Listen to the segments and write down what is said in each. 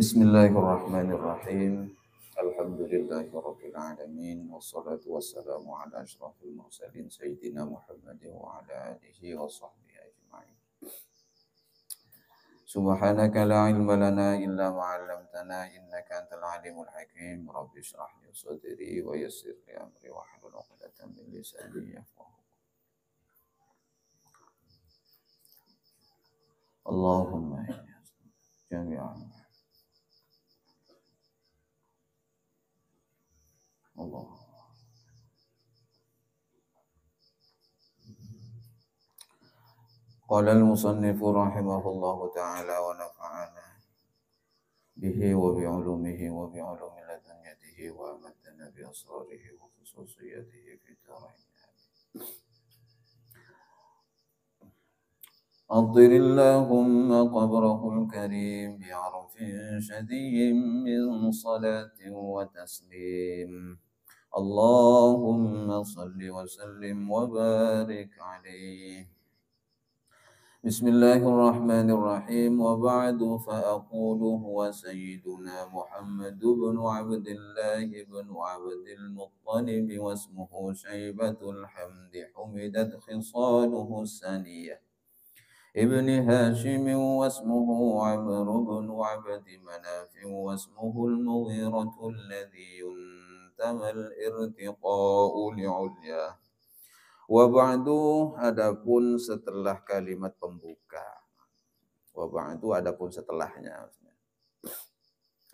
Bismillahirrahmanirrahim. Alhamdulillahirabbil alamin wassalatu wassalamu ala asyrafil mursalin sayyidina Muhammadin wa ala alihi wa sahbihi ajma'in. Subhanaka la ilma lana illa ma 'allamtana innaka antal alimul hakim. Rabbi shrah li sadri wa yassir li amri wa hlul 'uqdatam min lisani yafqahu. Allahumma jami'an. Allah. Qala al-musannif rahimahullahu ta'ala wa nafa'ana bihi wa bi 'ulumihi wa bi 'ulumi laduniyatihi wa amatana bi asrarihi wa khususiyatihi fi dharain. أطر اللهم قبره الكريم بعرف شدي من صلاة وتسليم اللهم صل وسلم وبارك عليه. بسم الله الرحمن الرحيم. وبعد فأقول هو سيدنا محمد بن عبد الله بن عبد المطلب واسمه شيبة الحمد حمدت خصاله السنية ابن هاشم واسمه عمرو بن عبد مناف واسمه المغيرة الذي ينتمى الارتقاء لعلياه. Wa ba'du, adapun setelah kalimat pembuka. Wa ba'du, adapun setelahnya.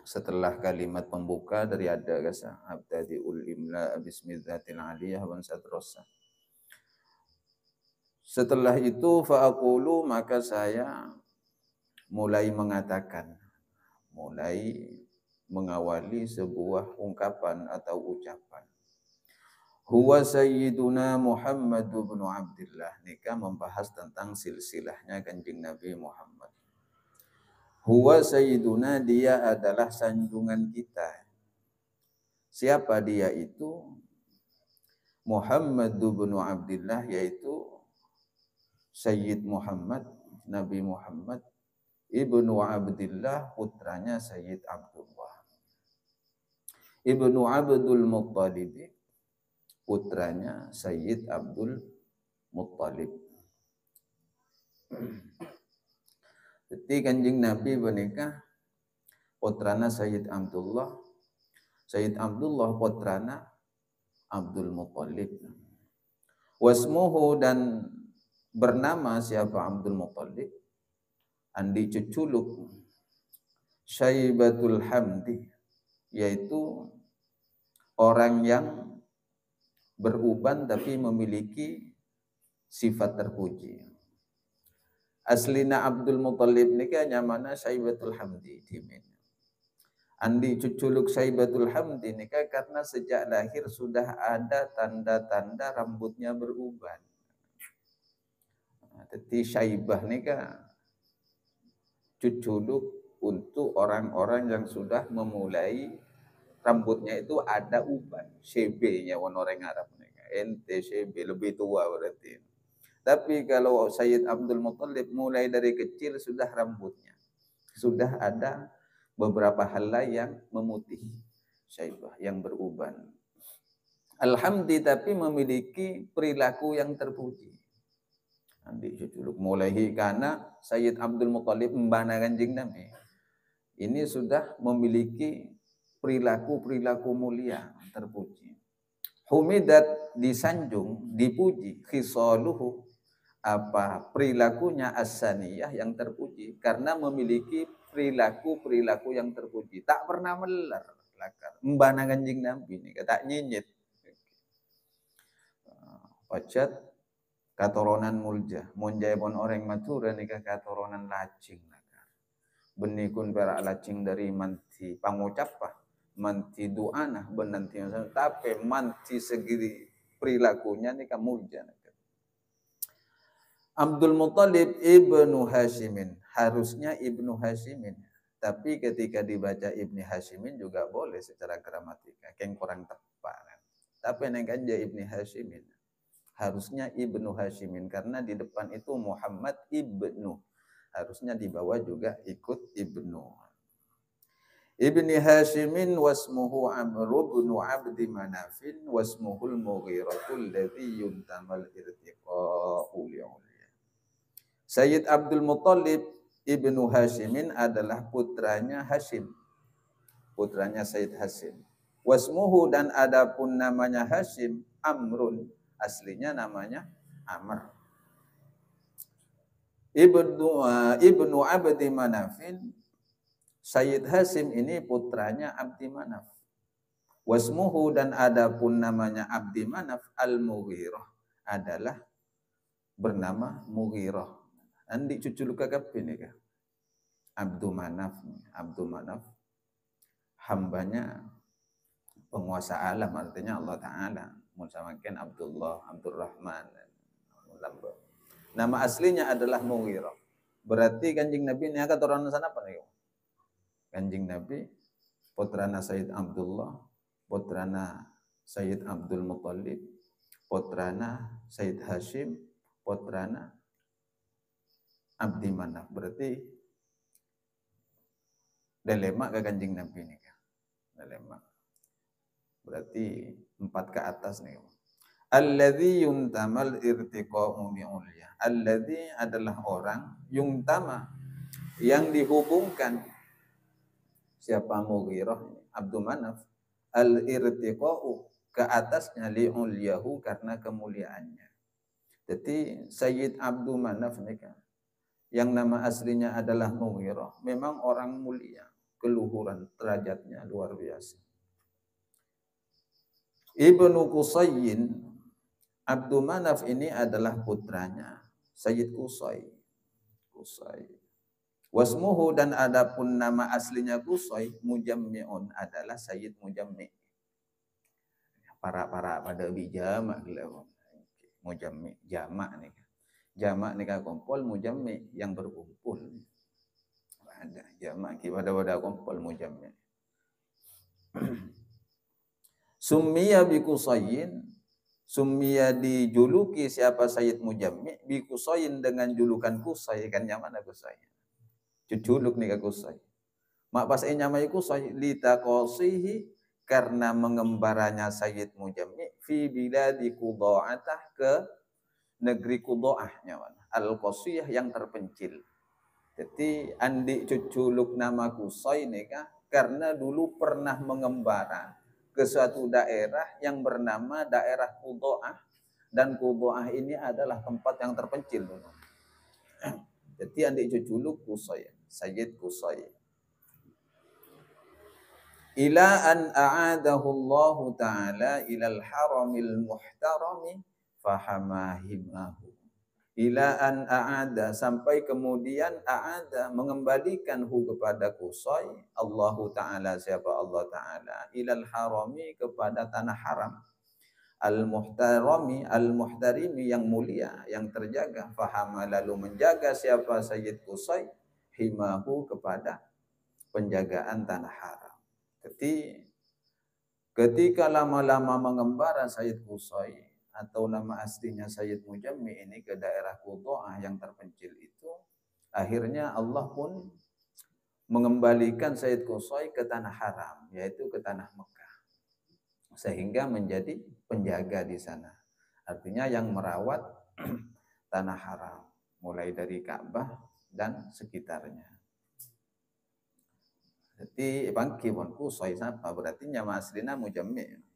Setelah kalimat pembuka dari ada kasa abtadi'ul imla bismidzatil aliyah wa sadrosa. Setelah itu fa'aqulu, maka saya mulai mengatakan, mulai mengawali sebuah ungkapan atau ucapan. Huwa sayyiduna Muhammad bin Abdullah. Nikah membahas tentang silsilahnya Kanjeng Nabi Muhammad. Huwa sayyiduna, dia adalah sanjungan kita. Siapa dia itu? Muhammad bin Abdullah, yaitu Sayyid Muhammad, Nabi Muhammad ibnu Abdullah, putranya Sayyid Abdullah. Ibnu Abdul Muttalib, putranya Sayyid Abdul Muttalib. Jadi Kanjeng Nabi menikah putrana Sayyid Abdullah. Sayyid Abdullah putrana Abdul Muttalib. Wasmuhu, dan bernama siapa Abdul Muttalib? Andi cuculuk Syaibatul Hamdi, yaitu orang yang beruban tapi memiliki sifat terpuji. Aslina Abdul Muttalib nika nyamana Syaibatul Hamdi dimin. Andi cuculuk Syaibatul Hamdi nika karena sejak lahir sudah ada tanda-tanda rambutnya beruban. Jadi Syaibah nika cuculuk untuk orang-orang yang sudah memulai rambutnya itu ada uban, CB-nya orang Arab nika. Ente CB lebih tua berarti. Tapi kalau Sayyid Abdul Muttalib mulai dari kecil sudah rambutnya sudah ada beberapa helai yang memutih, Syaibah yang beruban. Alhamdulillah, tapi memiliki perilaku yang terpuji. Nanti cuculuk mulai karena Sayyid Abdul Muttalib membana Kanjeng Nabi. Ini sudah memiliki perilaku mulia, terpuji. Humidat, disanjung, dipuji, khisaluhu, apa perilakunya as-saniyah, yang terpuji, karena memiliki perilaku yang terpuji. Tak pernah melar, lakar. Mbana Kanjeng Nabi ini tak nyinyit. Pajat katoronan mulja, monjaipun orang matura nikah katoronan lacing lakar. Benikun perak lacing dari manti pangucapah, manti doanah benanti, tapi manti segiri perilakunya nikah mulja. Abdul Muttalib ibnu Hashimin, harusnya ibnu Hashimin, tapi ketika dibaca ibni Hashimin juga boleh secara gramatika, yang kurang tepat. Tapi nengkan dia ibni Hashimin, harusnya ibnu Hashimin karena di depan itu Muhammad ibnu, harusnya di bawah juga ikut ibnu. ibni Hashimin wasmuhu Amr bin Abdi Manafin wasmuhul Mughiratul ladzi yuntamal irtiqa'u li'ulya. Sayyid Abdul Muttalib ibnu Hashimin adalah putranya Hashim, putranya Sayyid Hashim. Wasmuhu dan adapun namanya Hashim Amrun, aslinya namanya Amr. Ibnu Abdi Manafin, Sayyid Hashim ini putranya Abdi Manaf. Wasmuhu dan adapun namanya Abdi Manaf Al-Mughirah, adalah bernama Mughirah. Andi cucu luka kapin ya. Abdu Manaf, Abdu Manaf hambanya penguasa alam, artinya Allah Ta'ala. Musamakan Abdullah, Abdurrahman. Nama aslinya adalah Mughirah. Berarti Kanjeng Nabi ini akan orang sana apa nih? Kanjeng Nabi putrana Sayyid Abdullah, putrana Sayyid Abdul Muttalib, putrana Sayyid Hashim, putrana Abdi Manaf. Berarti dilema ke Kanjeng Nabi ini kan. Dilema. Berarti 4 ke atas nih. Alladzi yuntamal irtiqa'u bi'ulya. Alladzi adalah orang yuntama yang dihubungkan. Siapa Mughirah? Abdul Manaf. Al-irtiqa'u, ke atasnya, li'ulyahu, karena kemuliaannya. Jadi Sayyid Abdul Manaf nih kan, yang nama aslinya adalah Mughirah, memang orang mulia, keluhuran derajatnya luar biasa. Ibnu Qusayyin, Abdul Manaf ini adalah putranya Sayyid Qusay. Wasmuhu dan adapun nama aslinya Qusay Mujammi'un, adalah Sayyid Mujammi'. Para pada bijama Mujammi' jamak nih. Jamak nih kumpul, Mujammi' yang berkumpul. Ada jamak pada kumpul Mujammi'. Summiya bi Qusayyin, Summiya dijuluki siapa Sayyid Mujammi' bi Qusayyin, dengan julukan Qusay. Kan yang mana Qusay? Cuculuk nih ke Qusay. Mak pas nyamai Qusay litaqasihi, karena mengembaranya Sayyid Mujammi' fi biladi Qudha'atah, ke negeri Qudha'ah nyawan. Al-Qasiyah, yang terpencil. Jadi andi cuculuk nama Qusay nih kah, karena dulu pernah mengembara ke suatu daerah yang bernama daerah Qudha'ah, dan Qudha'ah ini adalah tempat yang terpencil dulu. Jadi andi cuculuk Qusay, Sayyid Qusay. Ila an a'adahu Allah Ta'ala ilal haramil muhtarami fahamahimahu. Ila an a'ada, sampai kemudian a'ada, mengembalikan kepada Qusay, Allah Ta'ala, siapa Allah Ta'ala, ilal harami, kepada tanah haram, al-muhtarami, al-muhtarimi, yang mulia, yang terjaga. Fahama, lalu menjaga siapa Sayyid Qusay, himahu, kepada penjagaan tanah haram. Jadi ketika lama-lama mengembara Sayyid Qusay, atau nama aslinya Sayyid Mujammi' ini, ke daerah Qudha'ah yang terpencil itu, akhirnya Allah pun mengembalikan Sayyid Qusay ke tanah haram, yaitu ke tanah Mekah, sehingga menjadi penjaga di sana. Artinya yang merawat tanah haram, mulai dari Ka'bah dan sekitarnya. Jadi bangki pun Qusay siapa, berarti nama aslinya Mujammi'.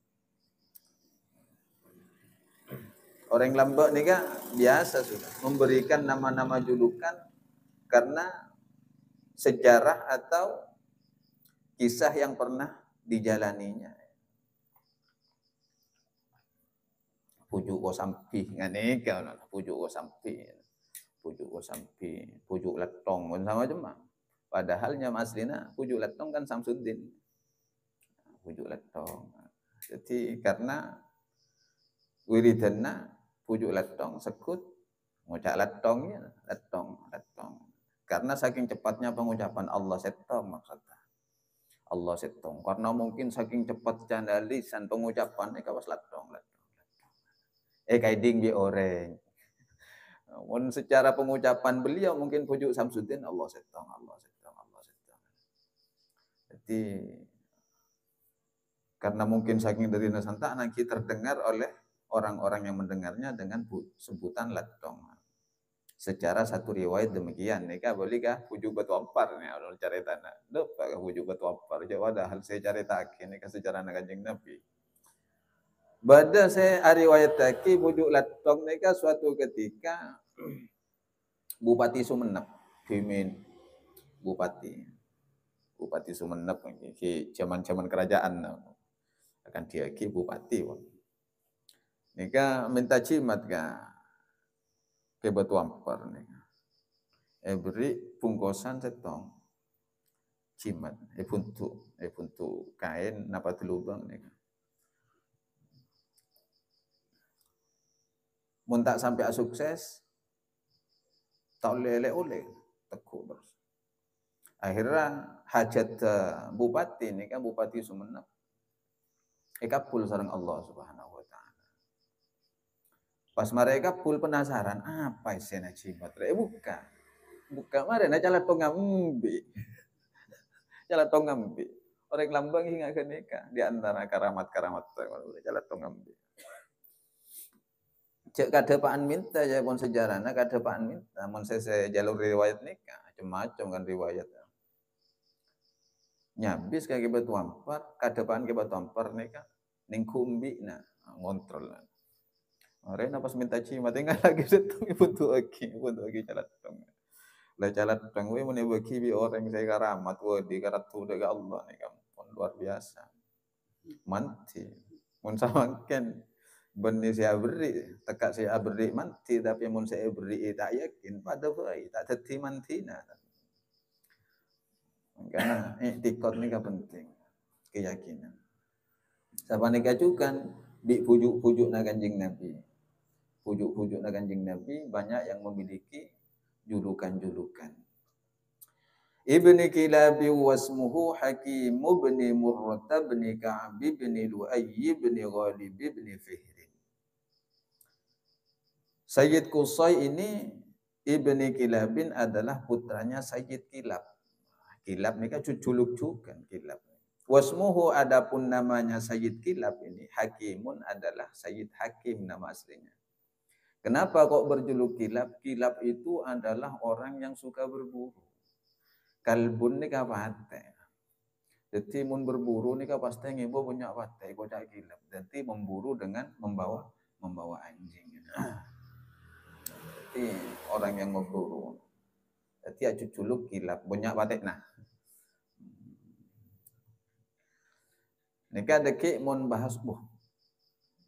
Orang Lombok ini kan biasa sudah memberikan nama-nama julukan karena sejarah atau kisah yang pernah dijalaninya. Pujuk Kosampi, nganeka, Pujuk Kosampi, Pujuk Letong, sama cuma. Padahalnya aslinya Pujuk Letong kan Samsudin. Pujuk Letong. Jadi karena wiridanna Pujuk Letong sekut ngucap letong, ya, letong. Karena saking cepatnya pengucapan Allah setong, maksudnya. Allah setong. Karena mungkin saking cepat canda lisan pengucapannya kawas letong. Kaiding bi orang. Namun secara pengucapan beliau mungkin Pujuk Samsudin Allah setong. Jadi karena mungkin saking dari nasanta nanti terdengar oleh orang-orang yang mendengarnya dengan sebutan latong. Secara satu riwayat demikian, nika bolehkah pujuk batu ampar nih orang cari tanah. Dapat pujuk batu ampar. Jawab hal saya cari taki nika secara Kanjeng Nabi. Bada saya riwayat taki pujuk latong nika suatu ketika Bupati Sumenep, pimin Bupati Sumenep ki zaman-zaman kerajaan akan dia ki bupati. Nika minta cimat ka ke batu ampar nih. Beri pungkosan setong cimat, puntu kain napa lubang nih. Mun tak sampai sukses, tak oleh tekuk terus. Akhirnya hajat bupati nih kan Bupati Sumenep. Kapul sareng Allah Subhanahu wa taala. Pas mereka pul penasaran, apa isinya cimat? Buka mari na cala tongambi. Cala tongambi. Orang lambang hingga ke nikah di antara karamat-karamat cala tongambi. Cek kadepaan minta ya pun sejarahna kadepaan minta mun saya jalur riwayat nikah macam-macam kan riwayat. Nyabis kaki batu ampar, kadepaan ke batu ampar nikah ning kumbi na ngontrol. Rena pas minta cimat tinggal lagi setong puntu lagi calat tong. Lah calat tong we mun bagi bi orang saya karamat di karatu daga Allah nih kampun luar biasa. Manti. Mun samangken benih saya beri, tekak saya beri manti tapi mun saya beri tak yakin pada baik tak teti mantina. Karena iktikad ni penting keyakinan. Sapa nikajukan bi pujuk-pujuk na Kanjeng Nabi. Pujuk-pujuk na Kanjeng Nabi banyak yang memiliki julukan-julukan. Ibni Kilabi wasmuhu Hakim ibni Murrata ibni Ka'ab ibni Lu'ay ibni Ghalib ibni Fihr. Sayyid Qusay ini Ibni Kilabin adalah putranya Sayyid Kilab. Kilab ini kan juluk juga Kilab. Wasmuhu adapun namanya Sayyid Kilab ini Hakimun adalah Sayyid Hakim nama aslinya. Kenapa kok berjuluk Kilab? Kilab itu adalah orang yang suka berburu. Kalbun ni kapate. Jadi mun berburu ni pasti ngibo punya pate kocak kilab. Jadi memburu dengan membawa anjing. Jadi orang yang memburu. Jadi aja juluk kilab banyak pate nah. Nika deki mun bahas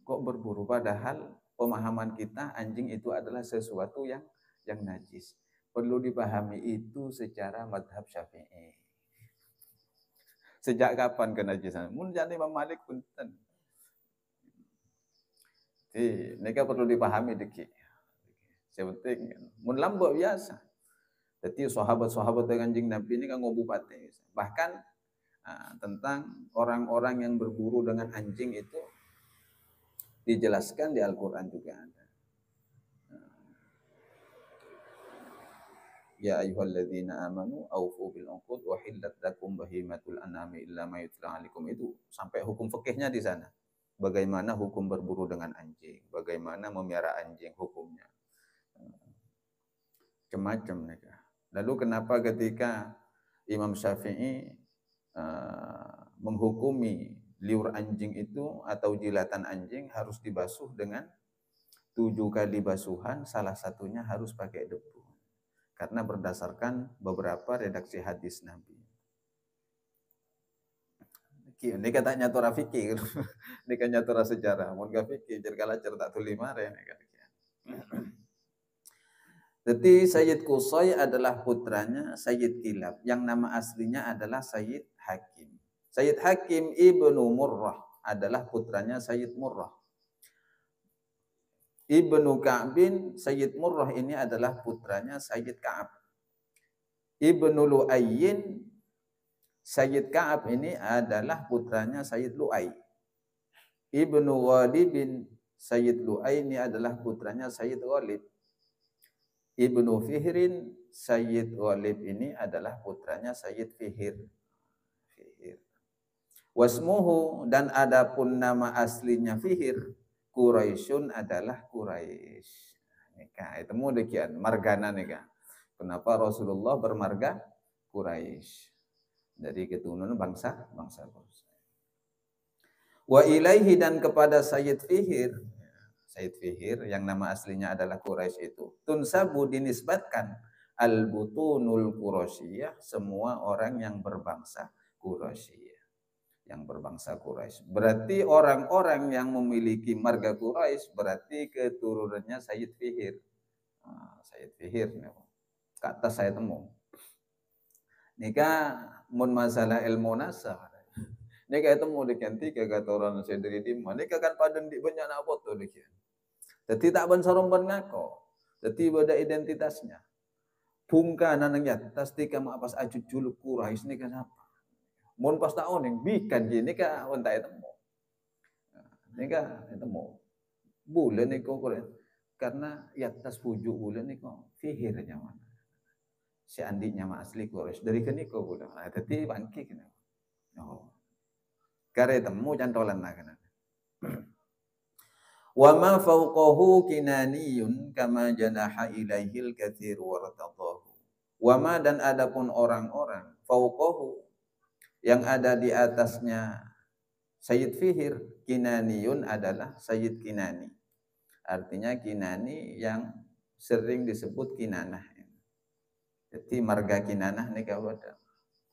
kok berburu padahal pemahaman kita anjing itu adalah sesuatu yang najis. Perlu dipahami itu secara madhab Syafi'i. Sejak kapan kenajisan? Mun jane Imam Malik punten. Jadi mereka perlu dipahami deki. Sepenting mun lambok biasa. Jadi sahabat-sahabat Kanjeng Nabi ini kan ngobupate. Bahkan tentang orang-orang yang berburu dengan anjing itu dijelaskan di Al-Qur'an juga ada. Ya ayyuhalladzina amanu aufu bil uqud wa hillat lakum bahimatul anami illa ma yutla alaikum, itu sampai hukum fikihnya di sana. Bagaimana hukum berburu dengan anjing, bagaimana memelihara anjing hukumnya. Macam-macam mereka. Lalu kenapa ketika Imam Syafi'i menghukumi liur anjing itu atau jilatan anjing harus dibasuh dengan 7 kali basuhan, salah satunya harus pakai debu. Karena berdasarkan beberapa redaksi hadis Nabi. Ini kata nyatura fikir, ini kan nyatura sejarah. Mun gak fikir, jerkala cerita tulimare. Jadi Sayyid Qusay adalah putranya Sayyid Kilab, yang nama aslinya adalah Sayyid Hakim. Sayyid Hakim ibnu Murrah adalah putranya Sayyid Murrah. Ibnu Ka'bin, Sayyid Murrah ini adalah putranya Sayyid Ka'ab. Ibnu Lu'ayyin, Sayyid Ka'ab ini adalah putranya Sayyid Lu'ay. Ibnu Ghalibin, Sayyid Lu'ay ini adalah putranya Sayyid Ghalib. Ibnu Fihrin, Sayyid Ghalib ini adalah putranya Sayyid Fihr. Wasmuhu, dan adapun nama aslinya Fihr, Quraisyun adalah Quraisy. Nika itu mu demikian margana nika. Kenapa Rasulullah bermarga Quraisy? Dari keturunan bangsa Quraisy. Wa ilaihi, dan kepada Sayyid Fihr yang nama aslinya adalah Quraisy itu, tunsabu, dinisbatkan al-butunul Quraisyiyah, semua orang yang berbangsa Quraisy. Yang berbangsa Quraisy. Berarti orang-orang yang memiliki marga Quraisy berarti keturunannya Sayyid Fihr. Sayyid Fihr, ke atas saya temu. Nika mun masalah ilmu nasab. Nika itu mau diganti ke katoran sediri di mana? Nika kan padan di banyak nak foto dikian. Jadi tak ban sarung ban ngako. Jadi beda identitasnya. Pungka nanangnya tas tika maapas aju juluk Quraisy nika siapa? Mun pas tahun yang bikin gini ka unta itu mau, nika itu mau bulan niko keren karena ya tas pujuk bulan niko Fihirnya mana si andinya mah asli Quraisy dari keniko bulan, tapi bangki kena, oh kare temu cantolan lah kena. Wa ma fawqahu kinaniyun kama janaha ilaihil katsir wartadahu. Wa ma, dan adapun orang-orang fawqahu yang ada di atasnya Sayyid Fihr, Kinaniyun adalah Sayyid Kinani. Artinya Kinani yang sering disebut Kinanah. Jadi marga Kinanah ini kawada.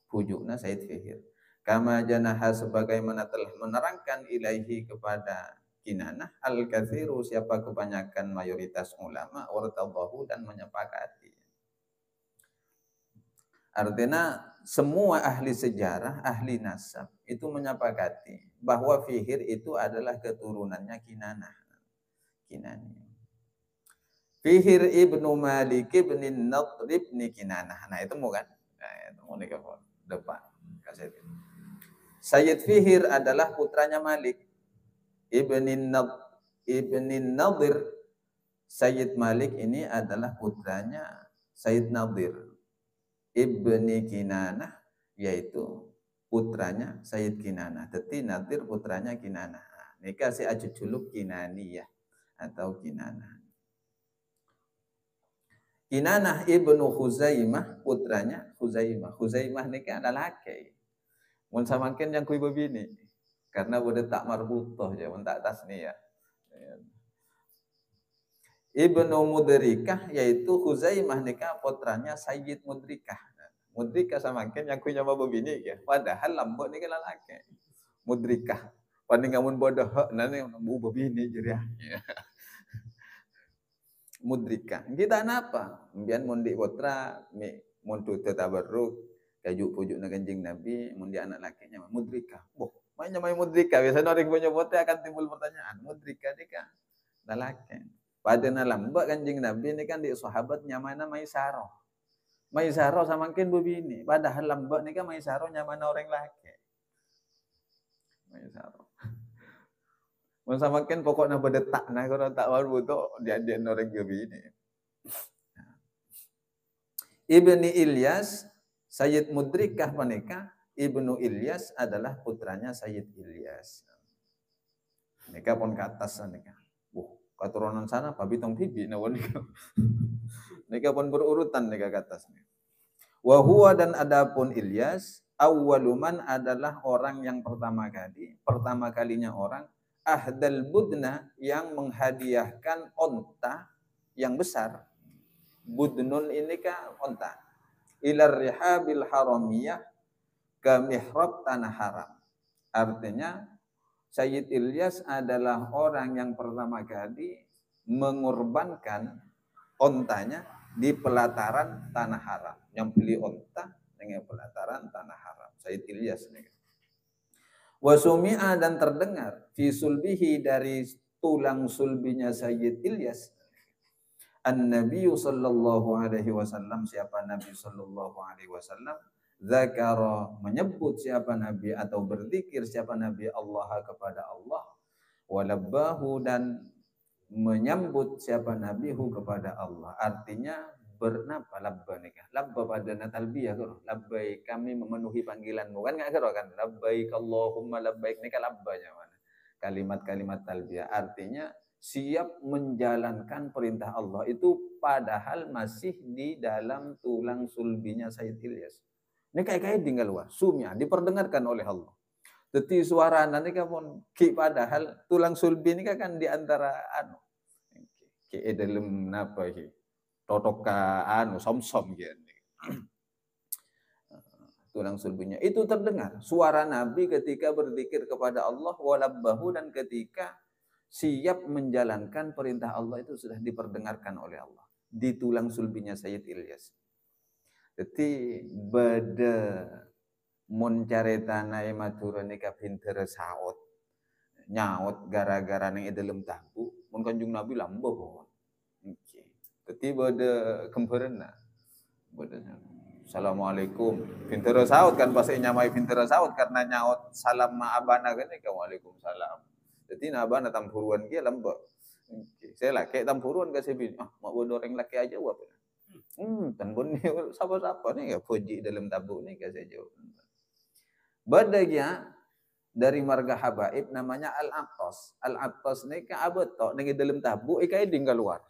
Pujukna Sayyid Fihr. Kama janaha, sebagaimana telah menerangkan ilaihi kepada Kinanah al-kathiru, siapa kebanyakan mayoritas ulama, wartadahu, dan menyepakati. Artinya semua ahli sejarah, ahli nasab itu menyepakati bahwa Fihr itu adalah keturunannya Kinanah. Kinani. Fihr ibnu Malik ibn Nadr ibn Kinanah. Nah itu mau kan? Nah, itu mau nih depan. Sayyid Fihr adalah putranya Malik ibn Nadr. Sayyid Malik ini adalah putranya Sayyid Nadir ibni Kinanah, yaitu putranya Sayyid Kinanah. Jadi Nadir putranya Kinanah. Nika si aju juluk Kinaniyah atau Kinanah. Kinanah ibnu Khuzaimah, putranya Khuzaimah. Khuzaimah nika adalah laki. Mun samakin yang kui bini. Karena udah tak marbutoh ya, mun tak tasniyah. Ibnu Mudrikah, yaitu Khuzaimah nika putranya Sayyid Mudrikah. Mudrikah samakin yang punya babu bini ya. Padahal lambok nika laki. Mudrikah. Paling ngamun bodoh nane babu bini jadi ya. Mudrikah. Kita napa? Kemudian mundi putra muntu tabarruk kajuk pujuk na Kanjeng Nabi, mundi anak lakinya Mudrikah. Boh, mainnya main Mudrikah. Biasanya orang punya putra akan timbul pertanyaan, Mudrikah nika laki. Pada lambak Kanjeng Nabi ini kan di sahabat nyamana Maisaro. Maisaro samakin bini. Padahal lambak ini kan Maisaro nyamana orang laki. Maisaro. Mun samakin pokoknya berdetak nah kalau tak baru butuh dia orang bini. Ibni Ilyas, Sayyid Mudrikah menikah. Ibnu Ilyas adalah putranya Sayyid Ilyas. Nikah pun ke atas nikah. Keturunan sana Pak Bitong Bibi nawon nikah pun berurutan nikah ke atas. Wa huwa, dan adapun Ilyas awwaluman adalah orang yang pertama kalinya orang ahdal budna yang menghadiahkan onta yang besar. Budnun ini kan onta. Ilar rihabil haramiyah ke mihrab tanah haram. Artinya Sayyid Ilyas adalah orang yang pertama kali mengorbankan ontanya di pelataran tanah haram. Yang beli onta dengan pelataran tanah haram. Sayyid Ilyas. Wasumi'a, dan terdengar fi sulbihi, dari tulang sulbinya Sayyid Ilyas. An-Nabi sallallahu alaihi wasallam, siapa Nabi sallallahu alaihi wasallam, zakara, menyebut siapa Nabi atau berzikir siapa Nabi Allah kepada Allah, walabbahu, dan menyambut siapa Nabihu kepada Allah. Artinya bernapa labba nikah. Labba padana talbiyah karo. Labbaik kami memenuhi panggilanmu. Kan enggak karo kan? Labbaik Allahumma labbaik nikah labbanya mana? Kalimat-kalimat talbiyah artinya siap menjalankan perintah Allah itu padahal masih di dalam tulang sulbinya Sayyid Ilyas. Ini kayak tinggal luar, sumya diperdengarkan oleh Allah. Jadi suara nanti pun ki padahal tulang sulbi ini kan di antara anu ki dalam napa ki totok ka anu som-som gitu. Tulang sulbinya itu terdengar suara Nabi ketika berzikir kepada Allah walabbahu, dan ketika siap menjalankan perintah Allah itu sudah diperdengarkan oleh Allah di tulang sulbinya Sayyid Ilyas. Jadi beda mun caretana matur nika pinter saot nyaut gara-gara ning dalam tabu mun Kanjeng Nabi lambo. Oke. Dadi bade kempereuna. Bade Assalamualaikum. Pinter saut kan pasti nyamai pinter saut karena nyaut salam ma abana kan ka waalaikumsalam. Dadi na abana tampuruan ge lambo. Oke. Saya laki tampuruan ka sebi. Mau bodoreng laki aja apa. Tan bon sapa-sapa nih ya puji dalam tabu nih ka saja. Badanya dari marga habaib namanya al-attas. Al-attas ini ka abot tok ning dalam tabu ika ding keluar.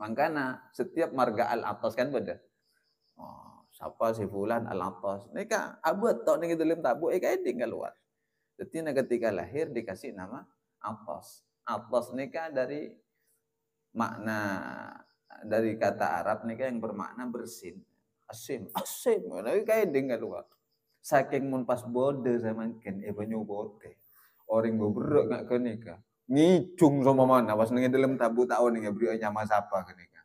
Makanya setiap marga al-attas kan beda. Oh, siapa si fulan al-attas. Ini ka abot tok ning dalam tabu ika ding keluar. Jadi ketika lahir dikasih nama attas. Attas ini ka dari makna dari kata Arab nih yang bermakna bersin. Asim. Nah, kayak ding keluar. Saking mun pas bode zaman ken banyu bote. Orang beberek nggak kenika. Ngicung sama mana pas ning dalam tabu tahun ning beri nyama sapa kenika.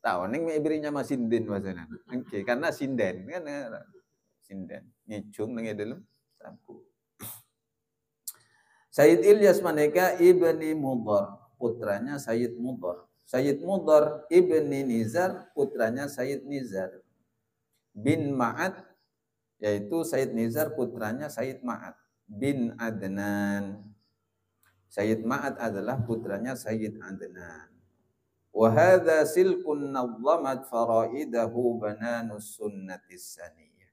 Tahun ning beri nyama sinden wasana. Oke, karena sinden kan sinden. Ngicung ning dalam tabu. Sayyid Ilyas maneka ibni Mudhar, putranya Sayyid Mudhar. Sayyid Mudhar ibni Nizar, putranya Sayyid Nizar. Bin Ma'ad, yaitu Sayyid Nizar putranya Sayyid Ma'ad. Bin Adnan. Sayyid Ma'ad adalah putranya Sayyid Adnan. Wa hadza silkun nadzamat faraidahu bananus sunnatis saniyah.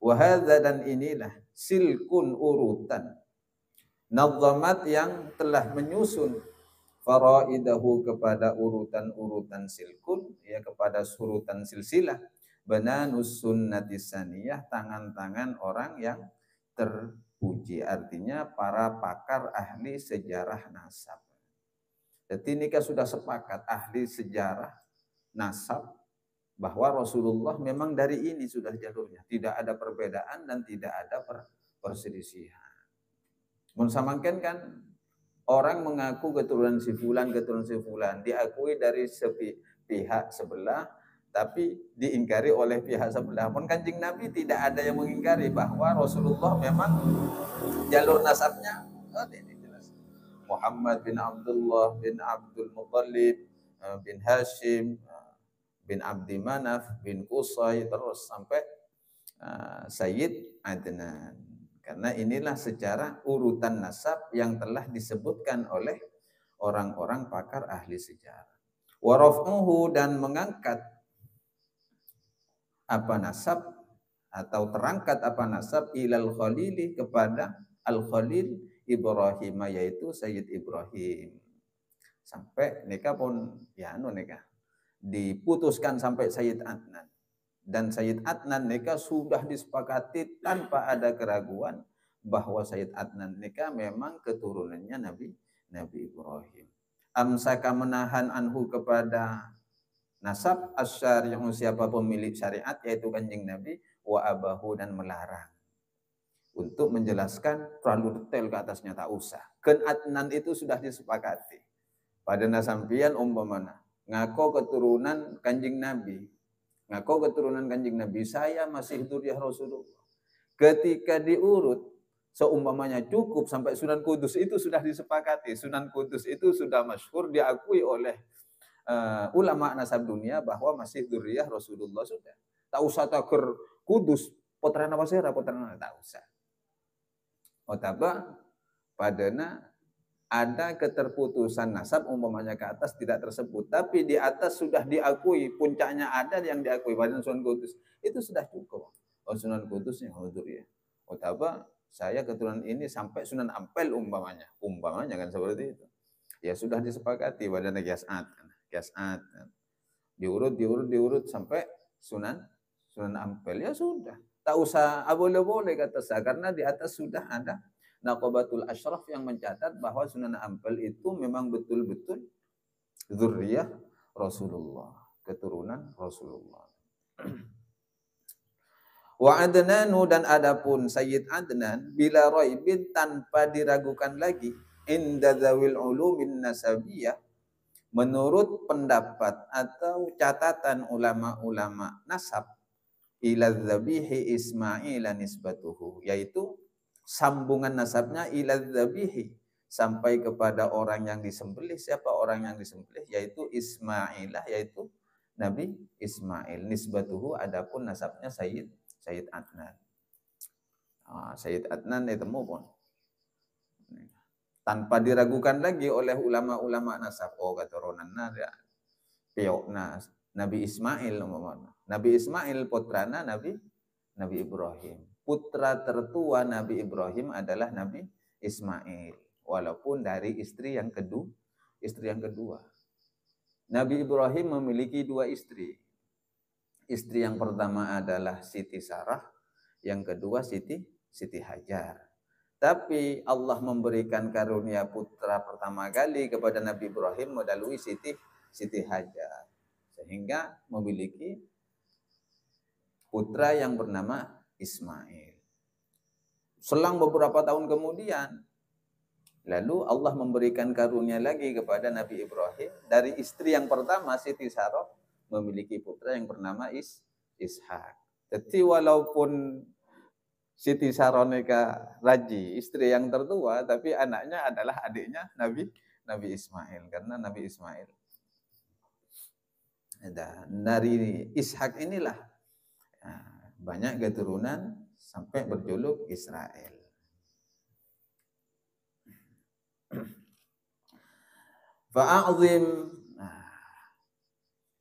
Wa hadza, dan inilah silkun urutan. Nadzamat yang telah menyusun faraidahu kepada urutan-urutan silkun, ya kepada urutan silsilah. Bananus sunnatis saniyah, tangan-tangan orang yang terpuji, artinya para pakar ahli sejarah nasab. Jadi ini kan sudah sepakat ahli sejarah nasab bahwa Rasulullah memang dari ini sudah jalurnya, tidak ada perbedaan dan tidak ada perselisihan. Mensamangkan kan orang mengaku keturunan si fulan, diakui dari pihak sebelah, tapi diingkari oleh pihak sebelah. Pun Kanjeng Nabi tidak ada yang mengingkari bahwa Rasulullah memang jalur nasabnya ini jelas. Muhammad bin Abdullah bin Abdul Muttalib bin Hashim bin Abdi Manaf bin Qusay terus sampai Sayyid Adnan. Karena inilah secara urutan nasab yang telah disebutkan oleh orang-orang pakar ahli sejarah. Wa raf'uhu, dan mengangkat apa nasab atau terangkat apa nasab ilal khalili, kepada al-khalil Ibrahim, yaitu Sayyid Ibrahim. Sampai nikah pun ya nikah diputuskan sampai Sayyid Adnan. Dan Sayyid Adnan nikah sudah disepakati tanpa ada keraguan bahwa Sayyid Adnan nikah memang keturunannya Nabi Ibrahim. Amsaka, menahan anhu kepada nasab asyari'u, siapa pemilik syariat yaitu Kanjeng Nabi, wa abahu, dan melarang. Untuk menjelaskan terlalu detail ke atasnya tak usah. Ken Adnan itu sudah disepakati. Pada nasampian umpamana ngaku keturunan Kanjeng Nabi, saya masih dzurriyyah Rasulullah. Ketika diurut seumpamanya cukup sampai Sunan Kudus, itu sudah disepakati. Sunan Kudus itu sudah masyhur, diakui oleh ulama nasab dunia bahwa masih dzurriyyah Rasulullah sudah. Tak usah taker Kudus, putra Nawasera, putra tak usah. Otaba padana ada keterputusan nasab umpamanya ke atas tidak tersebut, tapi di atas sudah diakui, puncaknya ada yang diakui pada Sunan Kudus, itu sudah cukup. Oh Sunan Kudus yang hudur ya. Oh taba saya keturunan ini sampai Sunan Ampel umpamanya kan seperti itu. Ya sudah disepakati pada Kiasat, Kiasat. Diurut sampai Sunan Ampel ya sudah. Tak usah boleh kata saya karena di atas sudah ada Naqabatul Ashraf yang mencatat bahwa Sunan Ampel itu memang betul-betul zuriyah Rasulullah, keturunan Rasulullah. Wa Adnanu dan adapun Sayyid Adnan bila raibin tanpa diragukan lagi inda zawil ulumin nasabiyah menurut pendapat atau catatan ulama-ulama nasab ila dzabihi Ismail nisbatuhu yaitu sambungan nasabnya ila dzabihi sampai kepada orang yang disembelih. Siapa orang yang disembelih? Yaitu Ismailah, yaitu Nabi Ismail. Nisbatuhu adapun nasabnya Sayyid Adnan. Sayyid Adnan ditemu pun tanpa diragukan lagi oleh ulama-ulama nasab. Oh kata ronanna ya piokna Nabi Ismail. Nabi Ismail putrana Nabi Ibrahim. Putra tertua Nabi Ibrahim adalah Nabi Ismail. Walaupun dari istri yang kedua. Nabi Ibrahim memiliki 2 istri. Istri yang pertama adalah Siti Sarah, yang kedua Siti Hajar. Tapi Allah memberikan karunia putra pertama kali kepada Nabi Ibrahim melalui Siti Hajar. Sehingga memiliki putra yang bernama Ismail. Selang beberapa tahun kemudian, lalu Allah memberikan karunia lagi kepada Nabi Ibrahim. Dari istri yang pertama, Siti Sarah, memiliki putra yang bernama Ishak. Jadi walaupun Siti Sarah nikah Raji, istri yang tertua, tapi anaknya adalah adiknya Nabi Ismail. Karena Nabi Ismail. Dan dari Ishak inilah banyak keturunan sampai berjuluk Israel.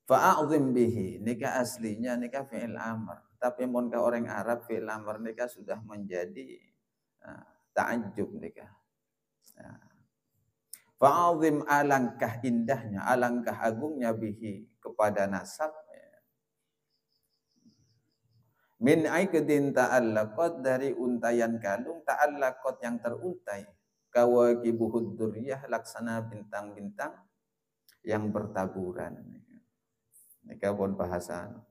Fa'azim bihi. Nikah aslinya nikah fi'il amr. Tapi mun ka orang Arab fi'il amr nikah sudah menjadi ta'ajjub nikah. Fa'azim alangkah indahnya, alangkah agungnya bihi kepada nasab. Min aikdin ta'allaqat dari untayan kalung ta'allaqat yang teruntai. Kawakibuhud duriyah laksana bintang-bintang yang bertaburan. Ini pun bahasan.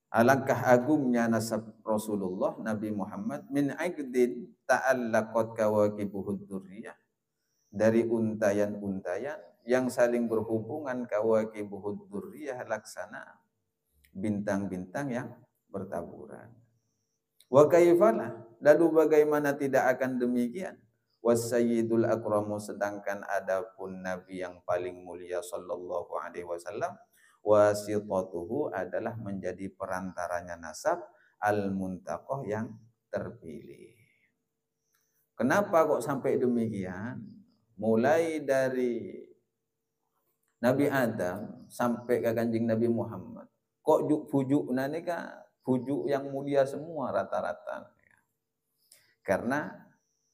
Alangkah agungnya nasab Rasulullah Nabi Muhammad min aikdin ta'allaqat kawakibuhud duriyah dari untayan-untayan yang saling berhubungan kawakibuhud duriyah laksana bintang-bintang yang bertaburan. Wa kaifalah, lalu bagaimana tidak akan demikian? Wasayyidul akramu, sedangkan adapun Nabi yang paling mulia sallallahu alaihi wasallam wasitatuhu adalah menjadi perantaranya nasab al-muntaqah yang terpilih. Kenapa kok sampai demikian? Mulai dari Nabi Adam sampai ke Kanjeng Nabi Muhammad. Kok bujukna ini kan bujuk yang mulia semua rata-rata. Karena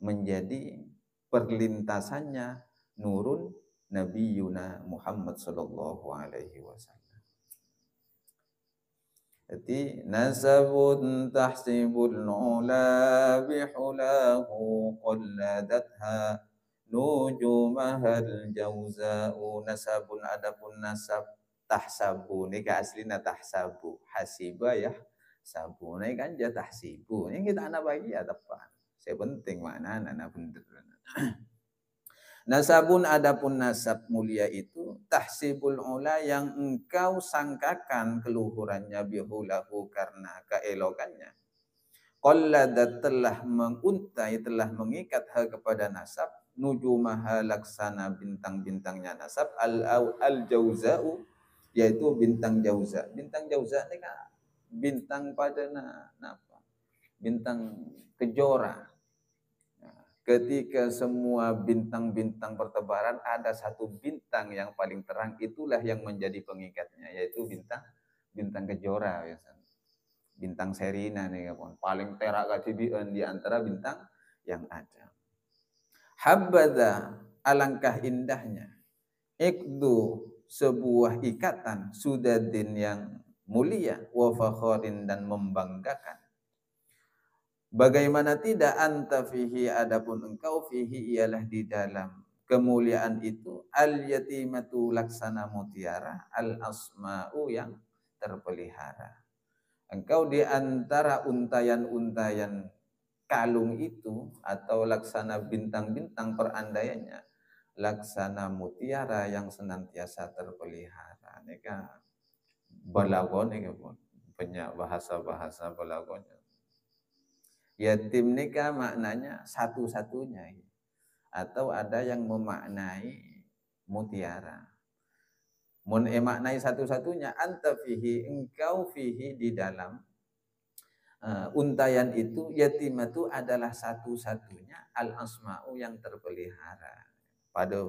menjadi perlintasannya nurun Nabi Yuna Muhammad sallallahu alaihi wasallam. Jadi nasabun tahsibul ula bihulahu qalladatha nujumahal jauza'u. Nasabun adapun nasab tahsabu ini ke aslina tahsabu hasiba ya sabu ini kan dia tahsibu ini kita anak bagi ya tepat saya penting mana anak bener. Nasabun adapun nasab mulia itu tahsibul ula yang engkau sangkakan keluhurannya bihulahu karena keelokannya. Qalladat telah menguntai, telah mengikat hal kepada nasab nujumaha laksana bintang-bintangnya nasab al-jauza'u yaitu bintang jauza. Bintang jauza ini kan bintang pada apa? Bintang kejora. ketika semua bintang-bintang bertebaran, ada satu bintang yang paling terang, itulah yang menjadi pengikatnya, yaitu bintang kejora biasanya. Bintang Serina nih kan, paling terak katibian di antara bintang yang ada. Habada, alangkah indahnya, ikdu, sebuah ikatan, sudadin yang mulia, wa fakhorin, dan membanggakan. Bagaimana tidak anta fihi, adapun engkau fihi ialah di dalam kemuliaan itu, al yatimatu, laksana mutiara, al asma'u, yang terpelihara. Engkau di antara untayan-untayan kalung itu atau laksana bintang-bintang perandaiannya, laksana mutiara yang senantiasa terpelihara. Nika balagon nih pun banyak bahasa-bahasa balagonnya. Yatim nikah maknanya satu-satunya, atau ada yang memaknai mutiara. Mun maknai satu-satunya, anta fihi, engkau fihi, di dalam untayan itu, yatimatu adalah satu-satunya, al asma'u, yang terpelihara. Pada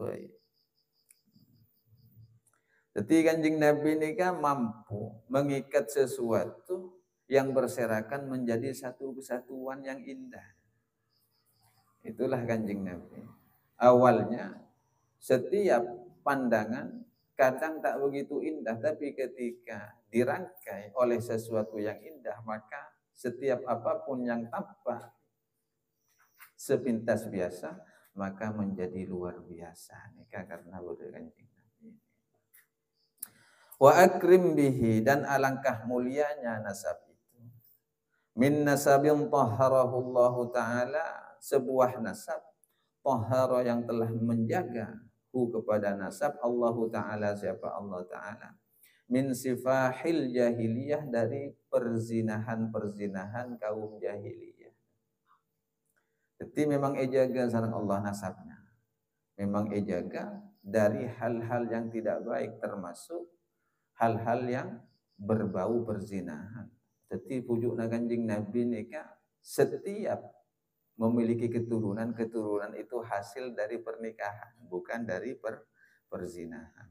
jadi Kanjeng Nabi ini kan mampu mengikat sesuatu yang berserakan menjadi satu kesatuan yang indah. Itulah Kanjeng Nabi. Awalnya setiap pandangan kadang tak begitu indah, tapi ketika dirangkai oleh sesuatu yang indah, maka setiap apapun yang tampak sepintas biasa, maka menjadi luar biasa. Nikah karena bodoh Kanjeng Nabi. Wa akrim bihi, dan alangkah mulianya nasab itu. Min nasabin tahharahu Allah Ta'ala, sebuah nasab tahhara yang telah menjaga kepada nasab Allah Ta'ala, siapa Allah Ta'ala, min sifahil jahiliyah, dari perzinahan kaum jahiliyah. Jadi memang ejaga sareng Allah nasabnya, memang ejaga dari hal-hal yang tidak baik, termasuk hal-hal yang berbau perzinahan. Jadi pujuk Kanjeng Nabi nikah, setiap memiliki keturunan itu hasil dari pernikahan, bukan dari perzinahan.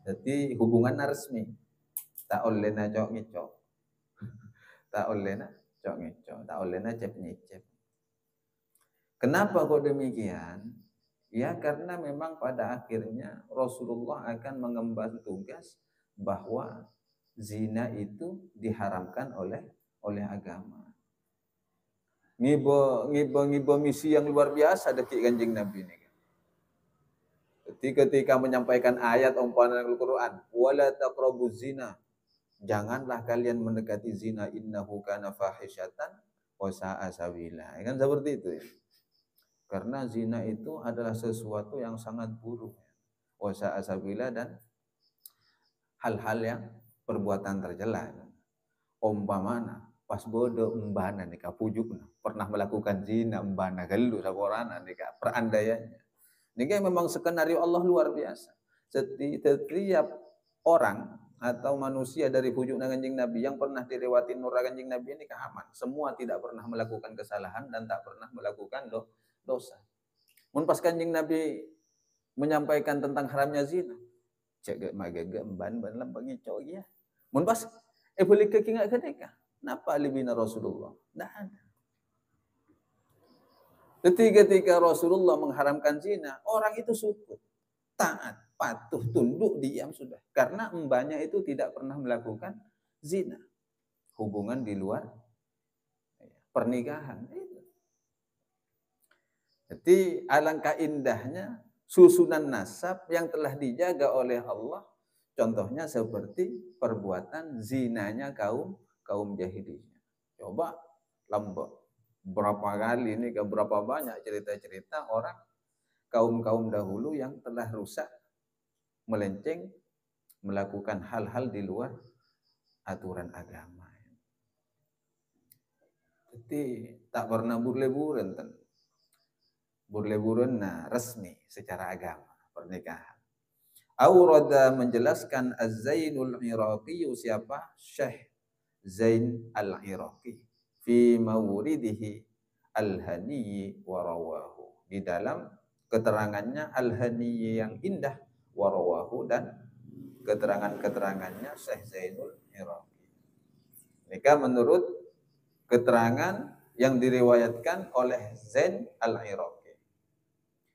Jadi hubungan resmi, tak olehna cok ngicok, tak olehna cok ngicok, tak olehna cep nyicep. Kenapa kok demikian? Ya karena memang pada akhirnya Rasulullah akan mengemban tugas bahwa zina itu diharamkan oleh agama. Ngiba misi yang luar biasa detik Kanjeng Nabi ini. Ketika menyampaikan ayat umpama Al-Qur'an, wala taqrabuz zina, janganlah kalian mendekati zina, innahu kana fahisyatan wa sa'a sabila. Kan seperti itu ya. Karena zina itu adalah sesuatu yang sangat buruk, wa sa'a sabila, dan hal-hal yang perbuatan tercela. Umpamana pas bodoh mbana nikah pujukna pernah melakukan zina, mbana gelu saborana nikah perandaiannya. Nikah memang skenario Allah luar biasa. Setiap orang atau manusia dari pujuk Kanjeng Nabi yang pernah dilewati nur Kanjeng Nabi ini aman. Semua tidak pernah melakukan kesalahan dan tak pernah melakukan dosa. Mun pas Kanjeng Nabi menyampaikan tentang haramnya zina, cek magage mban lambang ngicok ya. Mun pas boleh kekinga ketika. Napa libina Rasulullah? Tidak ada. Ketika Rasulullah mengharamkan zina, orang itu sukut, taat, patuh, tunduk, diam sudah. Karena mbaknya itu tidak pernah melakukan zina, hubungan di luar pernikahan. Jadi alangkah indahnya susunan nasab yang telah dijaga oleh Allah. Contohnya seperti perbuatan zinanya kaum jahiliyah. Coba lambok. Berapa kali ini, berapa banyak cerita-cerita orang kaum dahulu yang telah rusak, melenceng, melakukan hal-hal di luar aturan agama. Jadi tak pernah burle-buren, resmi secara agama pernikahan. Aurada menjelaskan Az-Zainul Iraqi, siapa? Syekh Zain al-Iraqi fi mawridihi al-Haniyyi wa rawahu. Di dalam keterangannya al-Haniyyi yang indah, wa rawahu, dan keterangan-keterangannya Syekh Zainul Iraqi. Mereka menurut keterangan yang diriwayatkan oleh Zain al-Iraqi.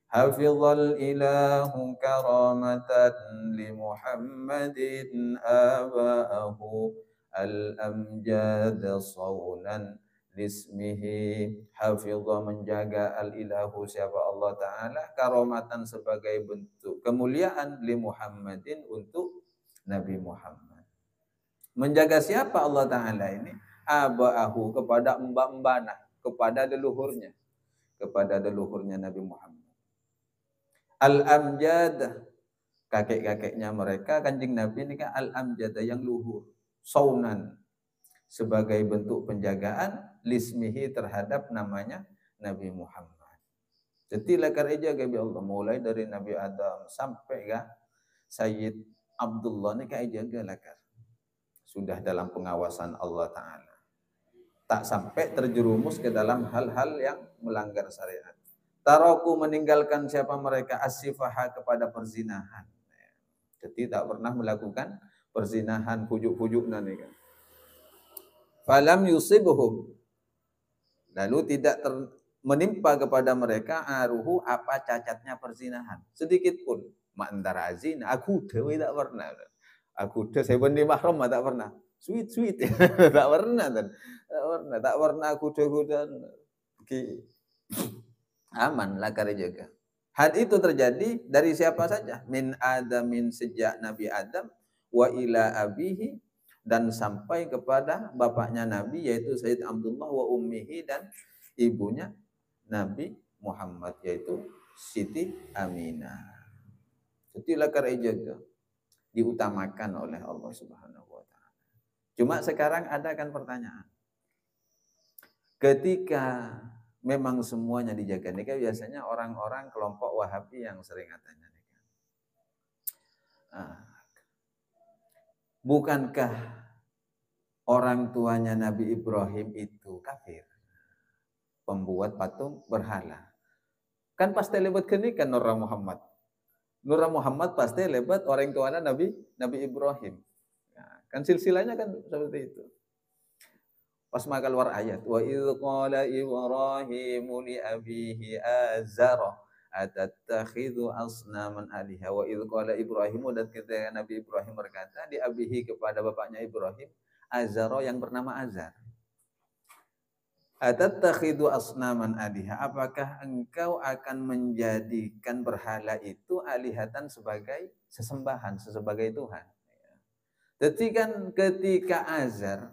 Hafizal ilahu karamatan li Muhammadin aba'ahu al-amjad sawnan lismihi. Hafizah, menjaga, al-ilahu, siapa Allah Ta'ala, karamatan, sebagai bentuk kemuliaan, li Muhammadin, untuk Nabi Muhammad. Menjaga siapa Allah Ta'ala ini? Aba'ahu, kepada mbak-mbana, kepada leluhurnya Nabi Muhammad. Al-amjad, kakek-kakeknya mereka, Kanjeng Nabi ini kan al-amjad, yang luhur, saunan, sebagai bentuk penjagaan, lismihi, terhadap namanya Nabi Muhammad. Jadi lakar aja gabi Allah, mulai dari Nabi Adam sampai ke Sayyid Abdullah ini kayak jaga lakar. Sudah dalam pengawasan Allah Ta'ala. Tak sampai terjerumus ke dalam hal-hal yang melanggar syariat. Taraku, meninggalkan siapa mereka, as-sifaha, kepada perzinahan. Jadi tak pernah melakukan perzinahan, pujuk-pujuk nanti kan. Falam yusibhum, lalu tidak menimpa kepada mereka aruhu, apa cacatnya perzinahan, sedikit pun. Ma'antara zina, aku dewi tak pernah. Aku udah saya bendi mahram tak pernah. Sweet tak pernah dan tak pernah aku udah aman lah kare jaga. Hal itu terjadi dari siapa saja, min Adamin, sejak Nabi Adam, wa ila abihi, dan sampai kepada bapaknya Nabi, yaitu Sayyid Abdullah, wa ummihi, dan ibunya Nabi Muhammad, yaitu Siti Aminah. Jadi lah kare jaga, diutamakan oleh Allah Subhanahu wa Ta'ala. Cuma sekarang ada kan pertanyaan, ketika memang semuanya dijaga, ini kan biasanya orang-orang kelompok Wahabi yang sering katanya, bukankah orang tuanya Nabi Ibrahim itu kafir, pembuat patung berhala? Kan pasti lebat kan Nur Muhammad. Nur Muhammad pasti lebat orang tuanya Nabi Ibrahim. Kan silsilahnya kan seperti itu. Pas maka keluar ayat, wa idz qala Ibrahimu li abihi azara atattakhidhu asnaman aliha. Wa idz qala Ibrahimu, dan ketika Nabi Ibrahim berkata di abihi, kepada bapaknya Ibrahim, azara, yang bernama Azar, atattakhidhu asnaman aliha, apakah engkau akan menjadikan berhala itu alihatan, sebagai sesembahan, sebagai Tuhan. Jadi kan ketika Azar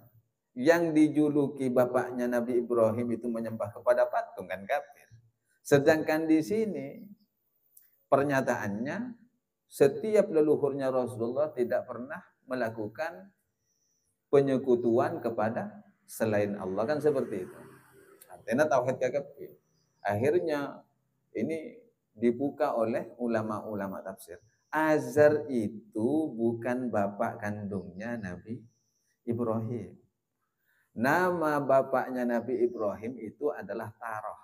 yang dijuluki bapaknya Nabi Ibrahim itu menyembah kepada patung, kan kafir. Sedangkan di sini pernyataannya, setiap leluhurnya Rasulullah tidak pernah melakukan penyekutuan kepada selain Allah, kan seperti itu. Artinya tauhid kafir. Akhirnya ini dibuka oleh ulama-ulama tafsir. Azar itu bukan bapak kandungnya Nabi Ibrahim. Nama bapaknya Nabi Ibrahim itu adalah Taroh,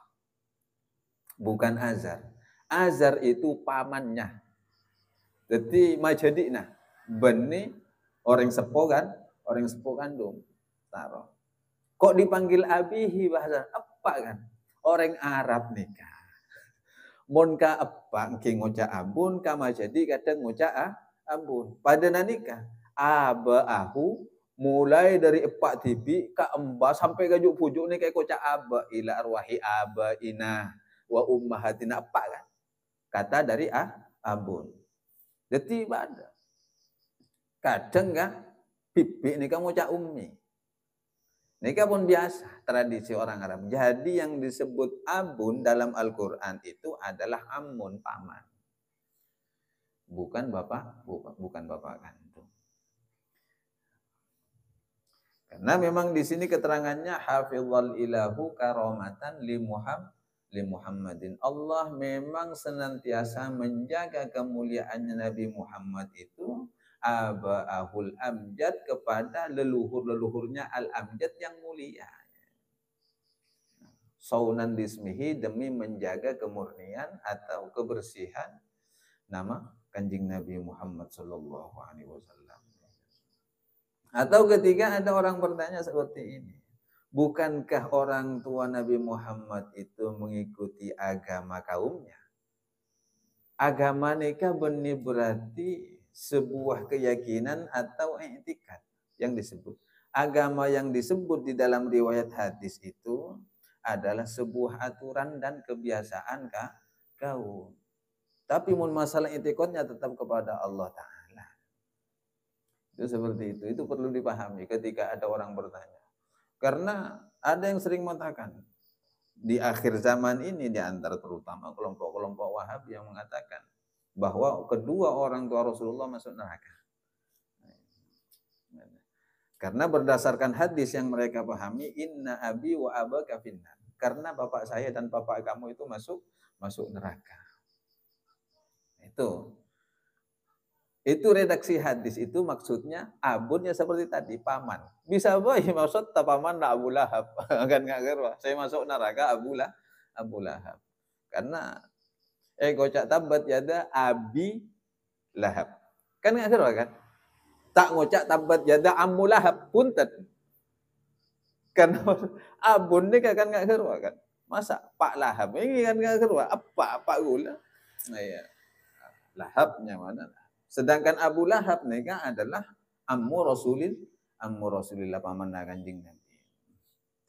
bukan Azar. Azar itu pamannya. Jadi majadina, beni orang sepuh kan, orang sepuh kandung, Taroh. Kok dipanggil abihi, bahasa apa kan? Orang Arab nikah. Mun ka apa ki ngoca ambun, ka majadi kadang ngoca ambun. Pada nikah abahu, mulai dari epak tibi ke embah sampai gajuk pujuk nih kayak kocak aba ila arwahi aba ina wa ummahatina, apa kan? Kata dari abun. Jadi pada kadang kan bibi ini kamu cak ummi. Nikah pun biasa tradisi orang Arab. Jadi yang disebut abun dalam Al-Qur'an itu adalah amun, paman. Bukan bapak, bukan bapak kandung. Karena memang di sini keterangannya hafizal ilahu karamatan li Muhammadin. Allah memang senantiasa menjaga kemuliaannya Nabi Muhammad itu aba'ahul amjad, kepada leluhur-leluhurnya al-amjad yang mulia. Saunan dismihi, demi menjaga kemurnian atau kebersihan nama Kanjeng Nabi Muhammad sallallahu alaihi wasallam. Atau ketika ada orang bertanya seperti ini, bukankah orang tua Nabi Muhammad itu mengikuti agama kaumnya? Agama nikah benih berarti sebuah keyakinan atau i'tikad yang disebut. Agama yang disebut di dalam riwayat hadis itu adalah sebuah aturan dan kebiasaan kaum. Tapi masalah i'tikadnya tetap kepada Allah Ta'ala. Itu seperti itu. Itu perlu dipahami ketika ada orang bertanya. Karena ada yang sering mengatakan, di akhir zaman ini, di antara terutama kelompok-kelompok Wahabi yang mengatakan bahwa kedua orang tua Rasulullah masuk neraka. Karena berdasarkan hadis yang mereka pahami, inna abi wa abaka finnar. Karena bapak saya dan bapak kamu itu masuk neraka. Itu redaksi hadis itu maksudnya abun ya seperti tadi, paman. Bisa boy maksud paman Abu Lahab. Kan enggak gerwa. Saya masuk neraka Abu Lahab. Karena gocak tabat yada abi lahab. Kan enggak gerwa kan? Tak ngocak tabat yada Ammu Lahab punten. Karena abun ini kan enggak gerwa kan? Masa Pak Lahab ini kan enggak gerwa? Apa gula? Nah ya. Lahabnya mana? Sedangkan Abu Lahab nika adalah ammu Rasulillah, paman Kanjeng Nabi.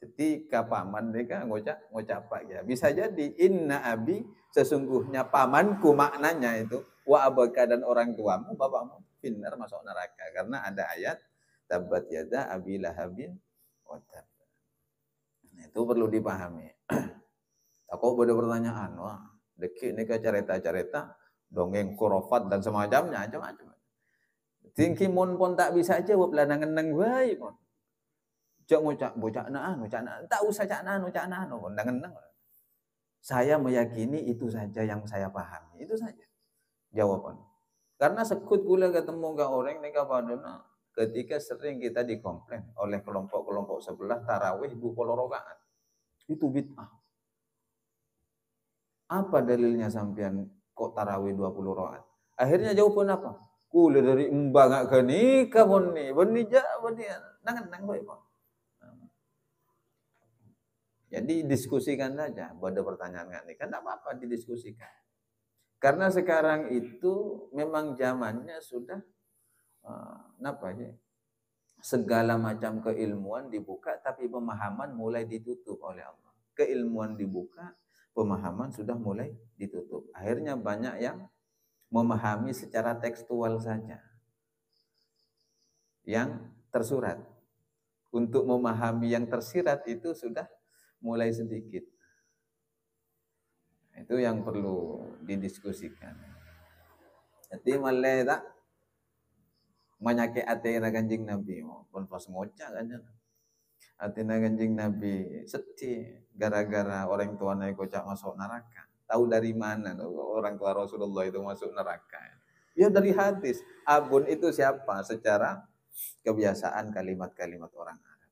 Ketika paman nika ngocak pak ya. Bisa jadi inna abi, sesungguhnya pamanku, maknanya itu wa abaka, dan orang tuamu, bapakmu, finnar, masuk neraka. Karena ada ayat tabat yada abi lahabin wa tab. Nah, itu perlu dipahami. Aku ada pertanyaan, wah, deki nika cerita-cerita dongeng khurafat dan semacamnya, macam-macam. Tingki mon pun tak bisa jawab lah nang wae mon. Jak ngucak bocak naan, tak usah cak naan, nang. Saya meyakini itu saja yang saya pahami, itu saja jawaban. Karena sekut gula ketemu ke orang nika padona ketika sering kita dikomplain oleh kelompok-kelompok sebelah tarawih 20 rakaat. Itu bid'ah. Apa dalilnya sampean kok tarawih 20 rakaat? Akhirnya jawaban apa? Kula dari mbak gak nikah boni nang boy. Jadi diskusikan saja. Pada pertanyaan nggak nikah, tidak apa-apa didiskusikan. Karena sekarang itu memang zamannya sudah segala macam keilmuan dibuka, tapi pemahaman mulai ditutup oleh Allah. Keilmuan dibuka, pemahaman sudah mulai ditutup. Akhirnya banyak yang memahami secara tekstual saja, yang tersurat. Untuk memahami yang tersirat itu sudah mulai sedikit. Itu yang perlu didiskusikan. Jadi malah tak menyakit hati Kanjeng Nabi, pun pas ngocak aja. Hati Kanjeng Nabi sedih gara-gara orang tuanya kocak masuk neraka. Tahu dari mana orang tua Rasulullah itu masuk neraka? Ya dari hadis. Abun itu siapa? Secara kebiasaan kalimat-kalimat orang Arab.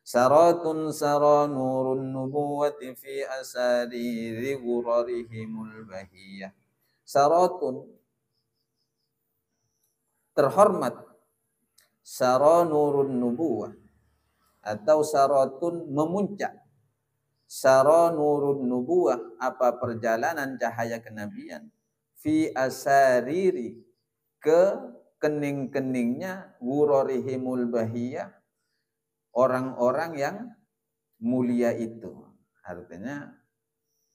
Saratun sara nurun nubuwati fi asariri ghurarihimul bahiyah. Saratun terhormat, sara nurun nubuwah atau saratun memuncak. Sara nurun nubuwah, apa perjalanan cahaya kenabian, fi asariri, ke kening-keningnya, ghurarihimul bahiyah, orang-orang yang mulia itu. Artinya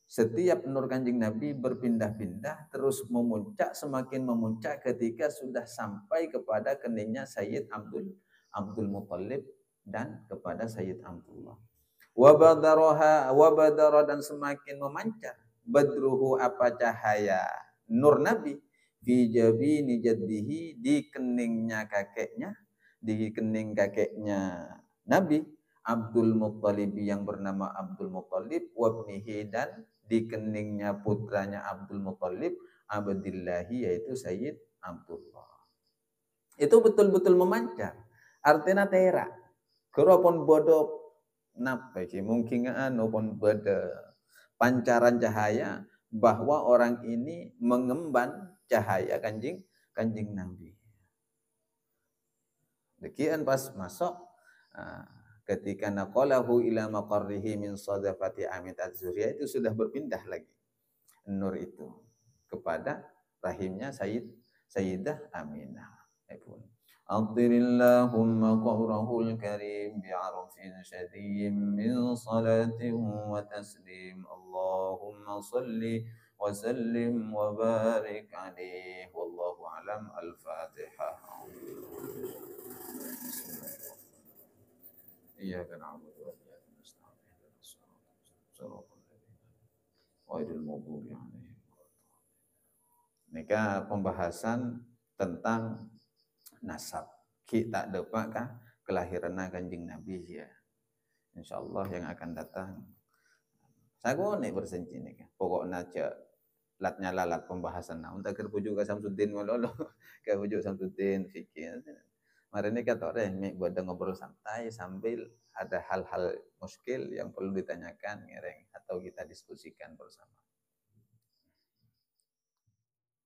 setiap nur Kanjeng Nabi berpindah-pindah terus memuncak, semakin memuncak ketika sudah sampai kepada keningnya Sayyid Abdul Muttalib dan kepada Sayyid Abdullah. Wabadara, dan semakin memancar, badruhu, apa cahaya nur Nabi, fi jabini jaddihi, di keningnya kakeknya, di kening kakeknya Nabi Abdul Muttalib yang bernama Abdul Muttalib, wabnihi, dan di keningnya putranya Abdul Muttalib, Abdillahi, yaitu Sayyid Abdullah. Itu betul-betul memancar. Artinya terak. Kero pun bodoh napa iki mungkin pun beda pancaran cahaya bahwa orang ini mengemban cahaya kanjing kanjing Nabi. Dekian pas masuk ketika naqalahu ila maqarrihi min sadafati Amit Az-Zuriyah itu sudah berpindah lagi nur itu kepada rahimnya Sayyidah Aminah. أطر اللهم قبره الكريم بعرف شديد من صلاة وتسليم اللهم صل وسلم وبارك عليه والله أعلم الفاتحة إياك نعبد وإياك نستعين صراط الذين غير المغضوب عليهم. Ini pembahasan tentang nasab. Kita dapat kelahiran kanjeng Nabi ya. Insyaallah yang akan datang. Saya nih bersenci nih. Pokoknya aja latnya lalat pembahasan naon tak kerpujuk ke Samsudin walolo. Ke pujuk Samsudin fikir. Mari ini kata orang nih buat ngobrol santai sambil ada hal-hal muskil yang perlu ditanyakan ngereng atau kita diskusikan bersama.